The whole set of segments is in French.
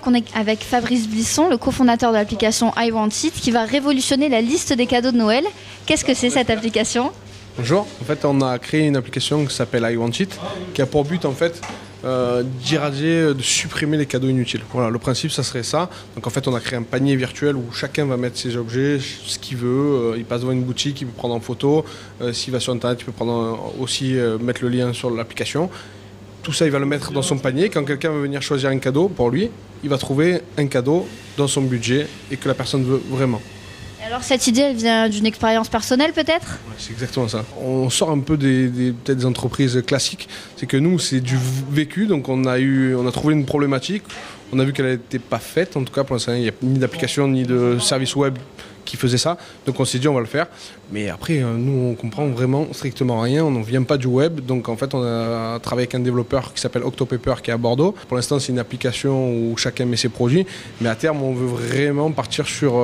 On est avec Fabrice Blisson, le cofondateur de l'application I Want It, qui va révolutionner la liste des cadeaux de Noël. Qu'est-ce que c'est cette application ? Bonjour, en fait on a créé une application qui s'appelle I Want It, qui a pour but en fait d'irradier, de supprimer les cadeaux inutiles. Voilà, le principe ça serait ça. Donc en fait on a créé un panier virtuel où chacun va mettre ses objets, ce qu'il veut. Il passe devant une boutique, il peut prendre en photo. S'il va sur internet, il peut prendre aussi mettre le lien sur l'application. Tout ça, il va le mettre dans son panier. Quand quelqu'un va venir choisir un cadeau pour lui, il va trouver un cadeau dans son budget et que la personne veut vraiment. Alors cette idée, elle vient d'une expérience personnelle peut-être ? Ouais, c'est exactement ça. On sort un peu peut-être des entreprises classiques. C'est que nous, c'est du vécu. Donc on a trouvé une problématique. On a vu qu'elle n'était pas faite. En tout cas, pour l'instant, il n'y a ni d'application ni de service web qui faisait ça. Donc on s'est dit on va le faire. Mais après, nous, on comprend vraiment strictement rien. On n'en vient pas du web. Donc en fait, on a travaillé avec un développeur qui s'appelle Octopaper qui est à Bordeaux. Pour l'instant, c'est une application où chacun met ses produits. Mais à terme, on veut vraiment partir sur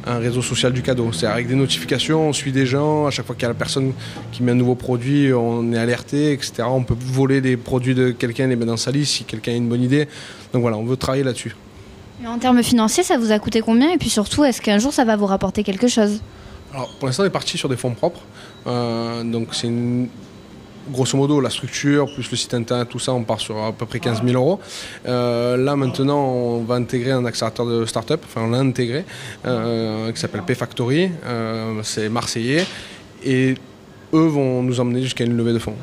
un réseau social du cadeau. C'est avec des notifications, on suit des gens. À chaque fois qu'il y a la personne qui met un nouveau produit, on est alerté, etc. On peut voler les produits de quelqu'un et les mettre dans sa liste si quelqu'un a une bonne idée. Donc voilà, on veut travailler là-dessus. Et en termes financiers, ça vous a coûté combien ? Et puis surtout, est-ce qu'un jour ça va vous rapporter quelque chose ? Alors pour l'instant, on est parti sur des fonds propres. Donc c'est grosso modo la structure, plus le site internet, tout ça, on part sur à peu près 15 000 €. Là maintenant, on va intégrer un accélérateur de start-up, enfin on l'a intégré, qui s'appelle Payfactory, c'est marseillais, et eux vont nous emmener jusqu'à une levée de fonds.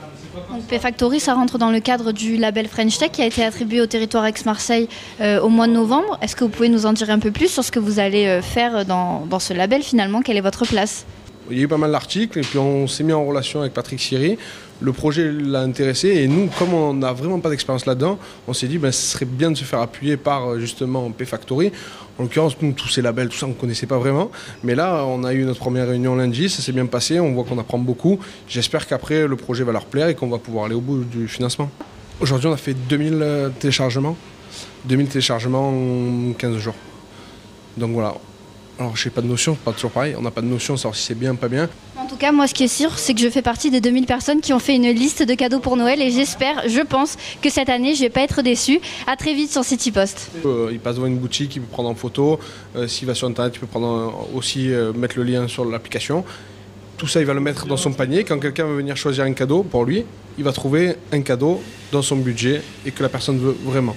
Donc Payfactory, ça rentre dans le cadre du label French Tech qui a été attribué au territoire Aix-Marseille au mois de novembre. Est-ce que vous pouvez nous en dire un peu plus sur ce que vous allez faire dans ce label finalement ? Quelle est votre place ? Il y a eu pas mal d'articles et puis on s'est mis en relation avec Patrick Siri. Le projet l'a intéressé et nous, comme on n'a vraiment pas d'expérience là-dedans, on s'est dit ce serait bien de se faire appuyer par justement Payfactory. En l'occurrence, nous, tous ces labels, tout ça, on ne connaissait pas vraiment. Mais là, on a eu notre première réunion lundi, ça s'est bien passé, on voit qu'on apprend beaucoup. J'espère qu'après, le projet va leur plaire et qu'on va pouvoir aller au bout du financement. Aujourd'hui, on a fait 2000 téléchargements. 2000 téléchargements en 15 jours. Donc voilà. Alors, je n'ai pas de notion, pas toujours pareil, on n'a pas de notion de savoir si c'est bien ou pas bien. En tout cas, moi, ce qui est sûr, c'est que je fais partie des 2000 personnes qui ont fait une liste de cadeaux pour Noël et je pense que cette année, je ne vais pas être déçue. À très vite sur Citypost. Il passe devant une boutique, il peut prendre en photo. S'il va sur internet, il peut prendre aussi mettre le lien sur l'application. Tout ça, il va le mettre dans son panier. Quand quelqu'un va venir choisir un cadeau pour lui, il va trouver un cadeau dans son budget et que la personne veut vraiment.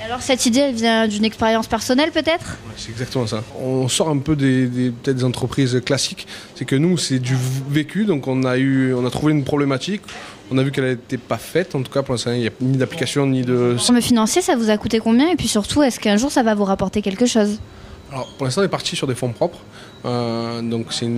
Alors cette idée, elle vient d'une expérience personnelle peut-être ? Ouais, c'est exactement ça. On sort un peu peut-être des entreprises classiques. C'est que nous, c'est du vécu. Donc on a trouvé une problématique. On a vu qu'elle n'était pas faite. En tout cas, pour l'instant, il n'y a ni d'application ni de... En termes financiers, ça vous a coûté combien ? Et puis surtout, est-ce qu'un jour ça va vous rapporter quelque chose ? Alors pour l'instant, on est parti sur des fonds propres. Donc c'est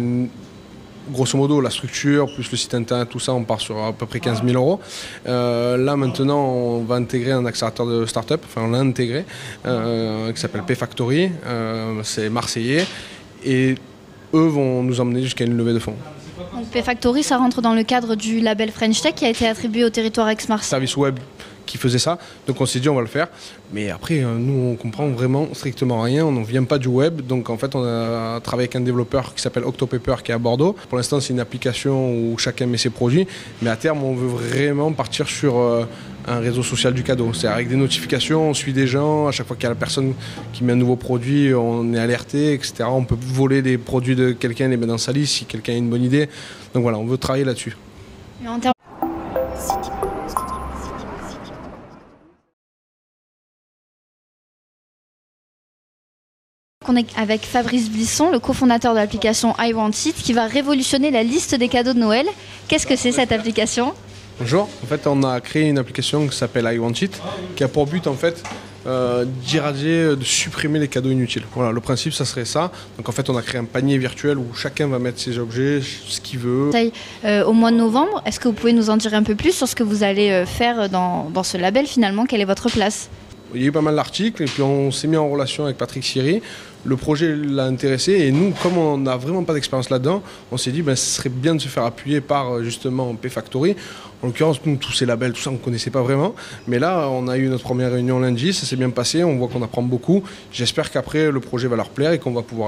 grosso modo la structure, plus le site internet, tout ça, on part sur à peu près 15 000 €. Là maintenant, on va intégrer un accélérateur de start-up, enfin on l'a intégré, qui s'appelle Payfactory, c'est marseillais, et eux vont nous emmener jusqu'à une levée de fonds. Donc Payfactory, ça rentre dans le cadre du label French Tech qui a été attribué au territoire Aix-Marseille. Service web qui faisait ça, donc on s'est dit on va le faire. Mais après, nous, on comprend vraiment strictement rien, on n'en vient pas du web. Donc en fait, on a travaillé avec un développeur qui s'appelle Octopaper qui est à Bordeaux. Pour l'instant, c'est une application où chacun met ses produits. Mais à terme, on veut vraiment partir sur un réseau social du cadeau. C'est avec des notifications, on suit des gens. À chaque fois qu'il y a la personne qui met un nouveau produit, on est alerté, etc. On peut voler les produits de quelqu'un et les mettre dans sa liste si quelqu'un a une bonne idée. Donc voilà, on veut travailler là-dessus. Et en termes... On est avec Fabrice Blisson, le cofondateur de l'application I Want It, qui va révolutionner la liste des cadeaux de Noël. Qu'est-ce que c'est cette application ? Bonjour, en fait on a créé une application qui s'appelle I Want It, qui a pour but en fait d'irradier, de supprimer les cadeaux inutiles. Voilà, le principe ça serait ça. Donc en fait on a créé un panier virtuel où chacun va mettre ses objets, ce qu'il veut. Au mois de novembre, est-ce que vous pouvez nous en dire un peu plus sur ce que vous allez faire dans ce label finalement ? Quelle est votre place ? Il y a eu pas mal d'articles et puis on s'est mis en relation avec Patrick Siri. Le projet l'a intéressé et nous, comme on n'a vraiment pas d'expérience là-dedans, on s'est dit ce serait bien de se faire appuyer par justement Payfactory. En l'occurrence, nous, tous ces labels, tout ça, on ne connaissait pas vraiment. Mais là, on a eu notre première réunion lundi, ça s'est bien passé, on voit qu'on apprend beaucoup. J'espère qu'après, le projet va leur plaire et qu'on va pouvoir